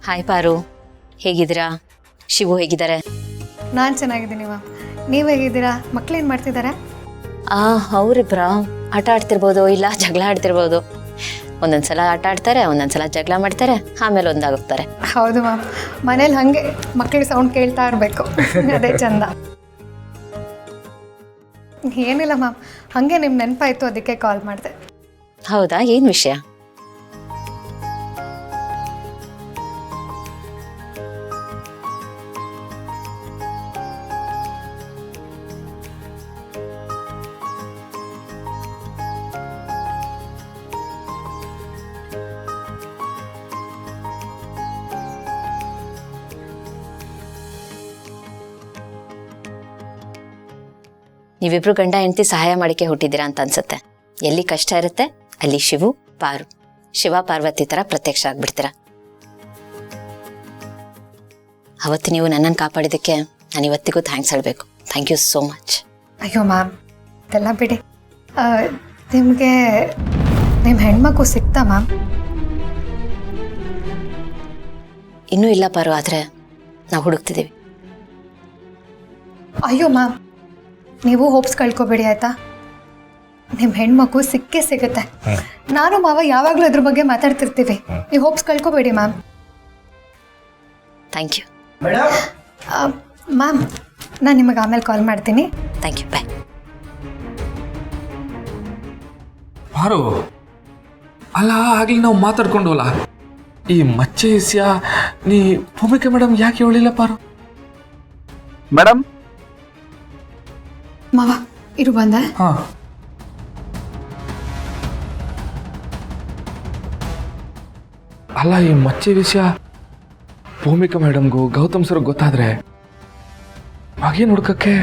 Hi ಪಾರು, ಹೇಗಿದ್ದೀರಾ? ಶಿವು ಹೇಗಿದ್ದಾರೆ? ನಾನು ಚೆನ್ನಾಗಿದ್ದೀನಿ ಮ್ಯಾಮ್. ನೀವು ಹೇಗಿದ್ದೀರಾ? ಮಕ್ಕಳೇನು ಮಾಡ್ತಿದ್ದಾರೆ? ಅವರಿಬ್ರ ಆಟ ಆಡ್ತಿರ್ಬೋದು, ಇಲ್ಲ ಜಗಳ ಆಡ್ತಿರ್ಬೋದು. ಒಂದೊಂದ್ಸಲ ಆಟ ಆಡ್ತಾರೆ, ಒಂದೊಂದ್ಸಲ ಜಗಳ ಮಾಡ್ತಾರೆ, ಆಮೇಲೆ ಒಂದಾಗೋಗ್ತಾರೆ. ಹೌದು ಮ್ಯಾಮ್, ಮನೇಲಿ ಹಾಗೆ ಮಕ್ಕಳಿಗೆ ಸೌಂಡ್ ಕೇಳ್ತಾ ಇರಬೇಕು, ಅದೇ ಚಂದ. ಏನಿಲ್ಲ ಮ್ಯಾಮ್, ಹಾಗೆ ನಿಮ್ಮ ನೆನಪಾಯಿತು, ಅದಕ್ಕೆ ಕಾಲ್ ಮಾಡಿದೆ. ಹೌದಾ, ಏನು ವಿಷಯ? ನೀವಿಬ್ರು ಗಂಡ ಹೆಂಡತಿ ಸಹಾಯ ಮಾಡಿಕೆ ಹುಟ್ಟಿದ್ದೀರಾ ಅಂತ ಅನ್ಸುತ್ತೆ. ಎಲ್ಲಿ ಕಷ್ಟ ಇರುತ್ತೆ ಅಲ್ಲಿ ಶಿವು ಪಾರು, ಶಿವ ಪಾರ್ವತಿ ಥರ ಪ್ರತ್ಯಕ್ಷ ಆಗ್ಬಿಡ್ತೀರಾ. ಅವತ್ತು ನೀವು ನನ್ನನ್ನು ಕಾಪಾಡಿದ್ದಕ್ಕೆ ನಾನು ಇವತ್ತಿಗೂ ಥ್ಯಾಂಕ್ಸ್ ಹೇಳಬೇಕು. Thank you so much. ಅಯ್ಯೋ ಮ್ಯಾಮ್, ಅದೆಲ್ಲ ಬಿಡಿ. ನಿಮಗೆ ನಿಮ್ಮ ಹೆಣ್ಮಕ್ಳು ಸಿಕ್ತಾ ಮ್ಯಾಮ್? ಇನ್ನೂ ಇಲ್ಲ ಪಾರು, ಆದರೆ ನಾವು ಹುಡುಕ್ತಿದ್ದೀವಿ. ಅಯ್ಯೋ ಮ್ಯಾಮ್, ನೀವು ಹೋಪ್ಸ್ ಕಳ್ಕೊಬೇಡಿ ಆಯ್ತಾ. ನಿಮ್ಮ ಹೆಣ್ಮಕ್ಳು ಸಿಕ್ಕೇ ಸಿಗುತ್ತೆ. ನಾನು ಮಾವ ಯಾವಾಗಲೂ ಅದ್ರ ಬಗ್ಗೆ ಮಾತಾಡ್ತಿರ್ತೀವಿ. ನೀವು ಹೋಪ್ಸ್ ಕಳ್ಕೊಬೇಡಿ ಮ್ಯಾಮ್. ಥ್ಯಾಂಕ್ ಯು ಮ್ಯಾಮ್, ನಾನು ನಿಮಗೆ ಆಮೇಲೆ ಕಾಲ್ ಮಾಡ್ತೀನಿ. Thank you, bye. ಪಾರು, ಅಲ್ಲ ಆಗ್ಲಿ ನಾವು ಮಾತಾಡ್ಕೊಂಡವಲ್ಲ, ಈ ಮಚ್ಚೆ ವಿಷಯ ನೀ ಭೂಮಿಕಾ ಮೇಡಮ್ ಯಾಕೆ ಹೇಳಿಲ್ಲ ಪಾರು? ಮೇಡಮ್ ಮಾವ ಇರು ಬಂದ. ಹಾ, ಅಲ್ಲ ಈ ಮಚ್ಚೆ ವಿಷಯ ಭೂಮಿಕಾ ಮೇಡಮ್ಗೂ ಗೌತಮ್ ಸರ್ ಗೊತ್ತಾದ್ರೆ ಮಗೇನ್ ಹುಡ್ಕಕ್ಕೆ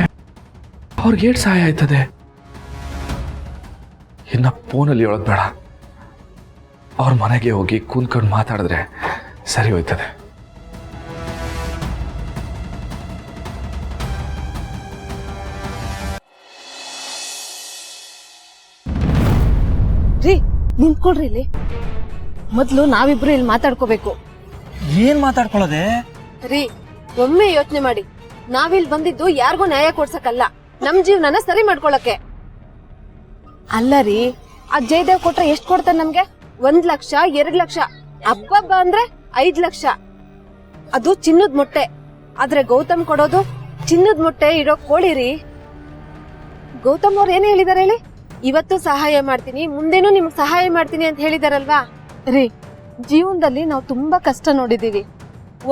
ಅವ್ರಿಗೆ ಏಟ್ ಸಹಾಯ ಆಯ್ತದೆ. ಇನ್ನ ಫೋನಲ್ಲಿ ಹೇಳೋದು ಬೇಡ, ಅವ್ರ ಮನೆಗೆ ಹೋಗಿ ಕೂತ್ಕೊಂಡು ಮಾತಾಡಿದ್ರೆ ಸರಿ ಹೋಯ್ತದೆ. ರೀ, ನಿಂತ್ಕೊಳ್ರಿ ಇಲ್ಲಿ. ಮೊದ್ಲು ನಾವಿಬ್ರು ಇಲ್ಲಿ ಮಾತಾಡ್ಕೋಬೇಕು. ಏನ್ ಮಾತಾಡ್ಕೊಳ್ಳೋದೆ? ರೀ, ಒಮ್ಮೆ ಯೋಚನೆ ಮಾಡಿ. ನಾವಿಲ್ಲಿ ಬಂದಿದ್ದು ಯಾರಿಗೂ ನ್ಯಾಯ ಕೊಡ್ಸಕ್ಕಲ್ಲ, ನಮ್ ಜೀವನನ ಸರಿ ಮಾಡ್ಕೊಳಕ್ಕೆ. ಅಲ್ಲ ರೀ, ಆ ಜಯದೇವ್ ಕೊಟ್ರೆ ಎಷ್ಟ್ ಕೊಡ್ತಾನೆ ನಮ್ಗೆ? 1 ಲಕ್ಷ, 2 ಲಕ್ಷ, ಹಬ್ಬ ಅಂದ್ರೆ 5 ಲಕ್ಷ. ಅದು ಚಿನ್ನದ ಮೊಟ್ಟೆ. ಆದ್ರೆ ಗೌತಮ್ ಕೊಡೋದು ಚಿನ್ನದ ಮೊಟ್ಟೆ ಇರೋ ಕೋಳಿ ರೀ. ಗೌತಮ್ ಅವ್ರು ಏನ್ ಹೇಳಿದಾರೆ ಹೇಳಿ? ಇವತ್ತು ಸಹಾಯ ಮಾಡ್ತೀನಿ, ಮುಂದೇನು ನಿಮ್ಗೆ ಸಹಾಯ ಮಾಡ್ತೀನಿ ಅಂತ ಹೇಳಿದಾರಲ್ವಾ? ರೀ, ಜೀವನದಲ್ಲಿ ನಾವು ತುಂಬಾ ಕಷ್ಟ ನೋಡಿದೀವಿ.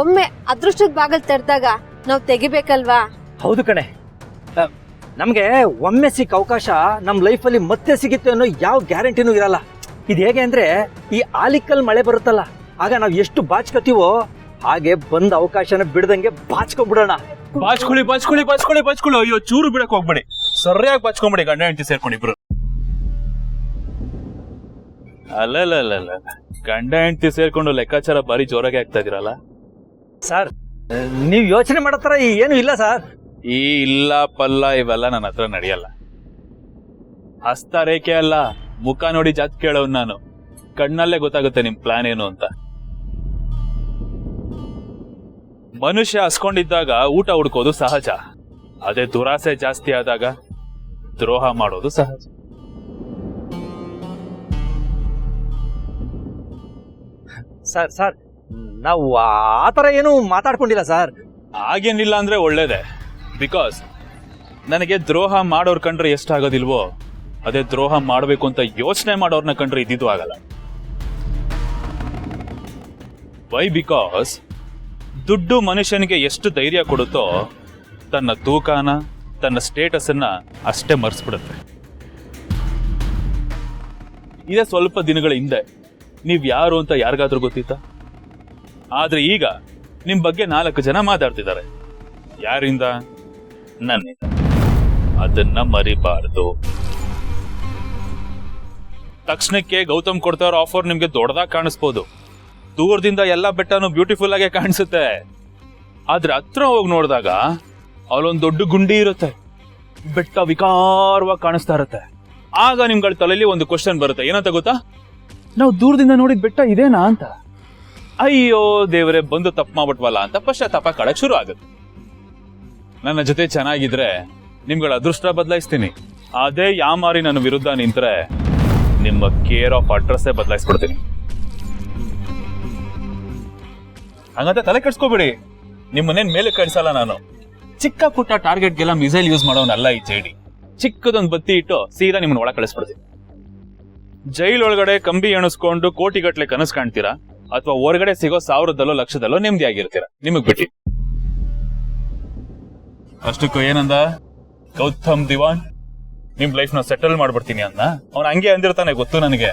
ಒಮ್ಮೆ ಅದೃಷ್ಟದ ಬಾಗಲ್ ತೆರೆದಾಗ ನಾವು ತೆಗಿಬೇಕಲ್ವಾ? ಹೌದು ಕಣೆ, ನಮ್ಗೆ ಒಮ್ಮೆ ಸಿಕ್ಕ ಅವಕಾಶ ನಮ್ ಲೈಫಲ್ಲಿ ಮತ್ತೆ ಸಿಗುತ್ತೆ ಅನ್ನೋ ಯಾವ ಗ್ಯಾರಂಟಿನೂ ಇರಲ್ಲ. ಇದು ಹೇಗೆ ಅಂದ್ರೆ, ಈ ಆಲಿಕಲ್ ಮಳೆ ಬರುತ್ತಲ್ಲ, ಆಗ ನಾವ್ ಎಷ್ಟು ಬಾಚ್ಕೋತೀವೋ ಹಾಗೆ ಬಂದ ಅವಕಾಶನ ಬಿಡದಂಗೆ ಬಾಚ್ಕೊಂಡ್ಬಿಡೋಣ. ಬಾಚ್ಕೊಳ್ಳಿ ಬಾಚ್ಕೊಳ್ಳಿ ಬಾಚ್ಕೊಳ್ಳಿ ಬಾಚ್ಕೊಳ್ಳಿ. ಅಯ್ಯೋ, ಚೂರು ಬಿಡಕ್ ಹೋಗ್ಬೇಡಿ, ಸರಿಯಾಗಿ ಬಾಚ್ಕೊಂಬಿಡಿ. ಗಂಡ ಹೆಂಡತಿ ಸೇರ್ಕೊಂಡಿಬ್ರು. ಅಲ್ಲ, ಗಂಡ ಹೆಂಡತಿ ಸೇರ್ಕೊಂಡು ಲೆಕ್ಕಾಚಾರ ಬಾರಿ ಜೋರಾಗಿ ಆಗ್ತಾ ಇದೀರಲ್ಲ ಸರ್. ನೀವ್ ಯೋಚನೆ ಮಾಡೋ ತರ ಏನು ಇಲ್ಲ ಸರ್. ಈ ಇಲ್ಲ ಪಲ್ಲ ಇವೆಲ್ಲ ನನ್ನ ಹತ್ರ ನಡೆಯಲ್ಲ. ಹಸ್ತ ರೇಖೆ ಅಲ್ಲ, ಮುಖ ನೋಡಿ ಜಾತ್ ಕೇಳವ್ ನಾನು. ಕಣ್ಣಲ್ಲೇ ಗೊತ್ತಾಗುತ್ತೆ ನಿಮ್ ಪ್ಲಾನ್ ಏನು ಅಂತ. ಮನುಷ್ಯ ಹಸ್ಕೊಂಡಿದ್ದಾಗ ಊಟ ಹುಡ್ಕೋದು ಸಹಜ, ಅದೇ ದುರಾಸೆ ಜಾಸ್ತಿ ಆದಾಗ ದ್ರೋಹ ಮಾಡೋದು ಸಹಜ. ಸರ್, ನಾವು ಆತರ ಏನು ಮಾತಾಡ್ಕೊಂಡಿಲ್ಲ ಸರ್. ಹಾಗೇನಿಲ್ಲ ಅಂದ್ರೆ ಒಳ್ಳೇದೆ. ಬಿಕಾಸ್ ನನಗೆ ದ್ರೋಹ ಮಾಡೋರ್ ಕಂಡ್ರೆ ಎಷ್ಟಾಗೋದಿಲ್ವೋ, ಅದೇ ದ್ರೋಹ ಮಾಡಬೇಕು ಅಂತ ಯೋಚನೆ ಮಾಡೋರ್ನ ಕಂಡ್ರೆ ಇದ್ದಿದ್ದು ಆಗಲ್ಲ. ವೈ? ಬಿಕಾಸ್ ದುಡ್ಡು ಮನುಷ್ಯನಿಗೆ ಎಷ್ಟು ಧೈರ್ಯ ಕೊಡುತ್ತೋ, ತನ್ನ ತೂಕನ, ತನ್ನ ಸ್ಟೇಟಸ್ ಅನ್ನ ಅಷ್ಟೇ ಮರ್ಸ್ಬಿಡುತ್ತೆ. ಇದೇ ಸ್ವಲ್ಪ ದಿನಗಳ ಹಿಂದೆ ನೀವ್ ಯಾರು ಅಂತ ಯಾರಿಗಾದ್ರೂ ಗೊತ್ತಿತ್ತಾ? ಆದ್ರೆ ಈಗ ನಿಮ್ ಬಗ್ಗೆ 4 ಜನ ಮಾತಾಡ್ತಿದ್ದಾರೆ. ಯಾರಿಂದ? ನನ್ನಿಂದ. ಅದನ್ನ ಮರಿಬಾರ್ದು. ತಕ್ಷಣಕ್ಕೆ ಗೌತಮ್ ಕೊಡ್ತಾರೋ ಆಫರ್ ನಿಮ್ಗೆ ದೊಡ್ಡದಾಗಿ ಕಾಣಿಸ್ಬೋದು. ದೂರದಿಂದ ಎಲ್ಲ ಬೆಟ್ಟನು ಬ್ಯೂಟಿಫುಲ್ ಆಗೇ ಕಾಣಿಸುತ್ತೆ. ಆದ್ರೆ ಹತ್ರ ಹೋಗಿ ನೋಡಿದಾಗ ಅಲ್ಲೊಂದು ದೊಡ್ಡ ಗುಂಡಿ ಇರುತ್ತೆ, ಬೆಟ್ಟ ವಿಕಾರವಾಗಿ ಕಾಣಿಸ್ತಾ ಇರುತ್ತೆ. ಆಗ ನಿಮ್ಗಳ ತಲೆಯಲ್ಲಿ ಒಂದು ಕ್ವಶನ್ ಬರುತ್ತೆ, ಏನಂತ ಗೊತ್ತಾ? ನಾವು ದೂರದಿಂದ ನೋಡಿದ ಬೆಟ್ಟ ಇದೇನಾ ಅಂತ. ಅಯ್ಯೋ ದೇವರೇ ಬಂದು ತಪ್ಪು ಮಾಡ್ಬಿಟ್ವಲ್ಲ ಅಂತ ಪಶ್ಚಾತ್ತಾಪ ಕಳಕ್ ಶುರು ಆಗುತ್ತೆ. ನನ್ನ ಜೊತೆ ಚೆನ್ನಾಗಿದ್ರೆ ನಿಮ್ಗಳ ಅದೃಷ್ಟ ಬದಲಾಯಿಸ್ತೀನಿ. ಅದೇ ಯಾಮಾರಿ ನನ್ನ ವಿರುದ್ಧ ನಿಂತ್ರೆ ನಿಮ್ಮ ಕೇರ್ ಆಫ್ ಅಡ್ರೆಸ್ಸೇ ಬದಲಾಯಿಸ್ಬಿಡ್ತೀನಿ. ಹಂಗಂತ ತಲೆ ಕೆಡ್ಸ್ಕೋಬೇಡಿ, ನಿಮ್ಮನ್ನೇನ್ ಮೇಲೆ ಕಳ್ಸಲ್ಲ ನಾನು. ಚಿಕ್ಕ ಪುಟ್ಟ ಟಾರ್ಗೆಟ್ಗೆಲ್ಲ ಮಿಸೈಲ್ ಯೂಸ್ ಮಾಡೋನಲ್ಲ ಈ ಜೈಡಿ. ಚಿಕ್ಕದೊಂದು ಬತ್ತಿ ಇಟ್ಟು ಸೀದಾ ನಿಮ್ಮನ್ನ ಒಳಗೆ ಕಳಿಸ್ಬಿಡ್ತೀನಿ. ಜೈಲ್ ಒಳಗಡೆ ಕಂಬಿ ಎಣಿಸ್ಕೊಂಡು ಕೋಟಿಗಟ್ಲೆ ಕನಸು ಕಾಣ್ತೀರಾ, ಅಥವಾ ಹೊರಗಡೆ ಸಿಗೋ 1000ದಲ್ಲೋ ಲಕ್ಷದಲ್ಲೋ ನೆಮ್ಮದಿ ಆಗಿರ್ತೀರಾ, ನಿಮಗ್ ಬಿಟ್ಟಿ. ಅಷ್ಟಕ್ಕೂ ಏನಂದ ಗೌತಮ್ ದಿವಾನ್, ನಿಮ್ ಲೈಫ್ ನ ಸೆಟಲ್ ಮಾಡ್ಬಿಡ್ತೀನಿ ಅಂದ. ಅವ್ನು ಹಂಗೆ ಅಂದಿರ್ತಾನೆ, ಗೊತ್ತು ನನಗೆ.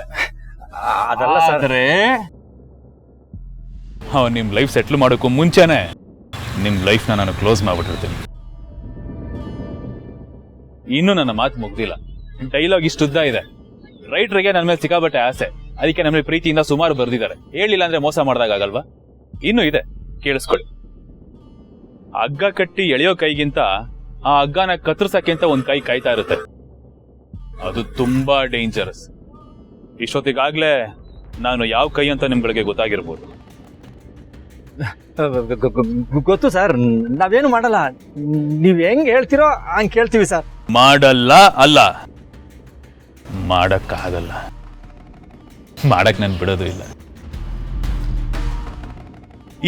ಅದಲ್ಲ ಸರ್. ಆದ್ರೆ ಅವ್ನು ನಿಮ್ ಲೈಫ್ ಸೆಟ್ಲ್ ಮಾಡೋಕ್ಕೂ ಮುಂಚೆನೆ ನಿಮ್ ಲೈಫ್ ನ ನಾನು ಕ್ಲೋಸ್ ಮಾಡ್ಬಿಟ್ಟಿರ್ತೀನಿ. ಇನ್ನು ನನ್ನ ಮಾತು ಮುಗ್ದಿಲ್ಲ. ಡೈಲಾಗ್ ಇಷ್ಟುದ್ದ ಇದೆ. ರೈಟರ್ಗೆ ನನ್ನ ಮೇಲೆ ಸಿಕ್ಕಾಬಟ್ಟೆ ಆಸೆ, ಅದಕ್ಕೆ ನಮ್ಮ ಪ್ರೀತಿಯಿಂದ ಸುಮಾರು ಬರ್ದಿದ್ದಾರೆ. ಹೇಳಿಲ್ಲ ಅಂದ್ರೆ ಮೋಸ ಮಾಡ್ದಾಗಲ್ವಾ? ಇನ್ನು ಇದೆ, ಕೇಳಿಸ್ಕೊಳ್ಳಿ. ಹಗ್ಗ ಕಟ್ಟಿ ಎಳೆಯೋ ಕೈಗಿಂತ ಆ ಹಗ್ಗನ ಕತ್ತರಿಸಕ್ಕಿಂತ ಒಂದ್ ಕೈ ಕಾಯ್ತಾ ಇರುತ್ತೆ. ಅದು ತುಂಬಾ ಡೇಂಜರಸ್. ಇಷ್ಟೊತ್ತಿಗಾಗ್ಲೇ ನಾನು ಯಾವ ಕೈ ಅಂತ ನಿಮ್ಗಳಿಗೆ ಗೊತ್ತಾಗಿರ್ಬೋದು. ಗೊತ್ತು ಸರ್, ನಾವೇನು ಮಾಡಲ್ಲ. ನೀವ್ ಹೆಂಗ್ ಹೇಳ್ತಿರೋ ಹಂಗ್ ಕೇಳ್ತೀವಿ ಸರ್. ಮಾಡಲ್ಲ ಅಲ್ಲ, ಮಾಡಕ್ಕಾಗಲ್ಲ. ಮಾಡಕ್ ನನ್ ಬಿಡೋದು ಇಲ್ಲ.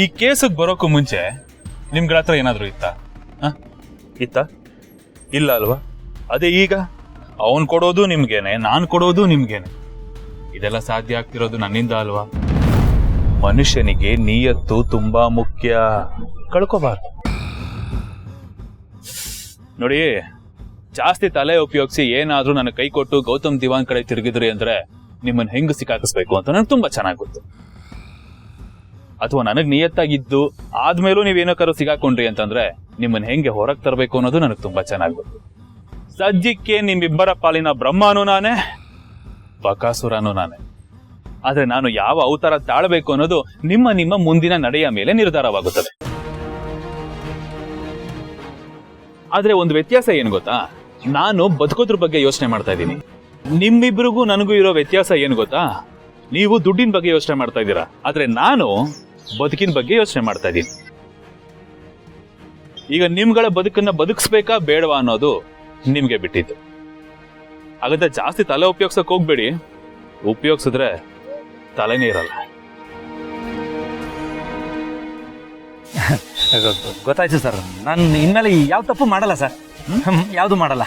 ಈ ಕೇಸಿಗೆ ಬರೋಕ್ಕೂ ಮುಂಚೆ ನಿಮ್ಗಳ ಹತ್ರ ಏನಾದ್ರು ಇತ್ತ? ಇಲ್ಲ ಅಲ್ವಾ? ಅದೇ ಈಗ ಅವನ್ ಕೊಡೋದು ನಿಮ್ಗೇನೆ, ನಾನ್ ಕೊಡೋದು ನಿಮ್ಗೇನೆ. ಇದೆಲ್ಲ ಸಾಧ್ಯ ಆಗ್ತಿರೋದು ನನ್ನಿಂದ ಅಲ್ವಾ? ಮನುಷ್ಯನಿಗೆ ನಿಯತ್ತು ತುಂಬಾ ಮುಖ್ಯ, ಕಳ್ಕೋಬಾರ್ದು. ನೋಡಿ, ಜಾಸ್ತಿ ತಲೆ ಉಪಯೋಗಿಸಿ ಏನಾದ್ರೂ ನನ್ನ ಕೈ ಕೊಟ್ಟು ಗೌತಮ್ ದಿವಾನ್ ಕಡೆ ತಿರುಗಿದ್ರಿ ಅಂದ್ರೆ ನಿಮ್ಮನ್ನ ಹೆಂಗ್ ಸಿಕ್ಕಾಕಿಸ್ಬೇಕು ಅಂತ ನನಗೆ ತುಂಬಾ ಚೆನ್ನಾಗಿ ಗೊತ್ತು. ಅಥವಾ ನನಗ್ ನಿಯತ್ತಾಗಿದ್ದು ಆದ್ಮೇಲೂ ನೀವೇನೋಕಾರು ಸಿಗಾಕೊಂಡ್ರಿ ಅಂತಂದ್ರೆ ನಿಮ್ಮನ್ನ ಹೆಂಗೆ ಹೊರಗೆ ತರಬೇಕು ಅನ್ನೋದು ನನಗೆ ತುಂಬಾ ಚೆನ್ನಾಗಿ ಗೊತ್ತು. ಸದ್ಯಕ್ಕೆ ನಿಮ್ಮಿಬ್ಬರ ಪಾಲಿನ ಬ್ರಹ್ಮನೂ ನಾನೇ, ಬಕಾಸುರನೂ ನಾನೇ. ಆದ್ರೆ ನಾನು ಯಾವ ಅವತಾರ ತಾಳಬೇಕು ಅನ್ನೋದು ನಿಮ್ಮ ಮುಂದಿನ ನಡೆಯ ಮೇಲೆ ನಿರ್ಧಾರವಾಗುತ್ತದೆ. ಆದ್ರೆ ಒಂದು ವ್ಯತ್ಯಾಸ ಏನ್ ಗೊತ್ತಾ? ನಾನು ಬದುಕೋದ್ರ ಬಗ್ಗೆ ಯೋಚನೆ ಮಾಡ್ತಾ ಇದ್ದೀನಿ. ನಿಮ್ಮಿಬ್ರಿಗೂ ನನಗೂ ಇರೋ ವ್ಯತ್ಯಾಸ ಏನು ಗೊತ್ತಾ? ನೀವು ದುಡ್ಡಿನ ಬಗ್ಗೆ ಯೋಚನೆ ಮಾಡ್ತಾ ಇದ್ದೀರಾ, ಆದ್ರೆ ನಾನು ಬದುಕಿನ ಬಗ್ಗೆ ಯೋಚನೆ ಮಾಡ್ತಾ ಇದ್ದೀನಿ. ಈಗ ನಿಮ್ಗಳ ಬದುಕನ್ನ ಬದುಕಿಸ್ಬೇಕಾ ಬೇಡವಾ ಅನ್ನೋದು ನಿಮ್ಗೆ ಬಿಟ್ಟಿದ್ದು. ಹಾಗಾದ್ರೆ ಜಾಸ್ತಿ ತಲೆ ಉಪಯೋಗಿಸಕ್ ಹೋಗ್ಬೇಡಿ. ಉಪಯೋಗಿಸಿದ್ರೆ ತಲೆನೇ ಇರಲ್ಲ. ಗೊತ್ತಾಯ್ತು ಸರ್. ನಾನು ಇನ್ಮೇಲೆ ಯಾವ ತಪ್ಪು ಮಾಡಲ್ಲ ಸರ್, ಯಾವ್ದು ಮಾಡಲ್ಲ.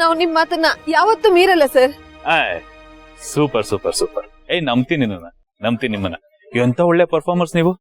ನಾವು ನಿಮ್ ಮಾತನ್ನ ಯಾವತ್ತೂ ಮೀರಲ್ಲ ಸರ್. Super super super. ನಂಬ್ತೀನಿ ನಿಮ್ಮನ್ನ. ಎಂತ ಒಳ್ಳೆ ಪರ್ಫಾರ್ಮರ್ಸ್ ನೀವು.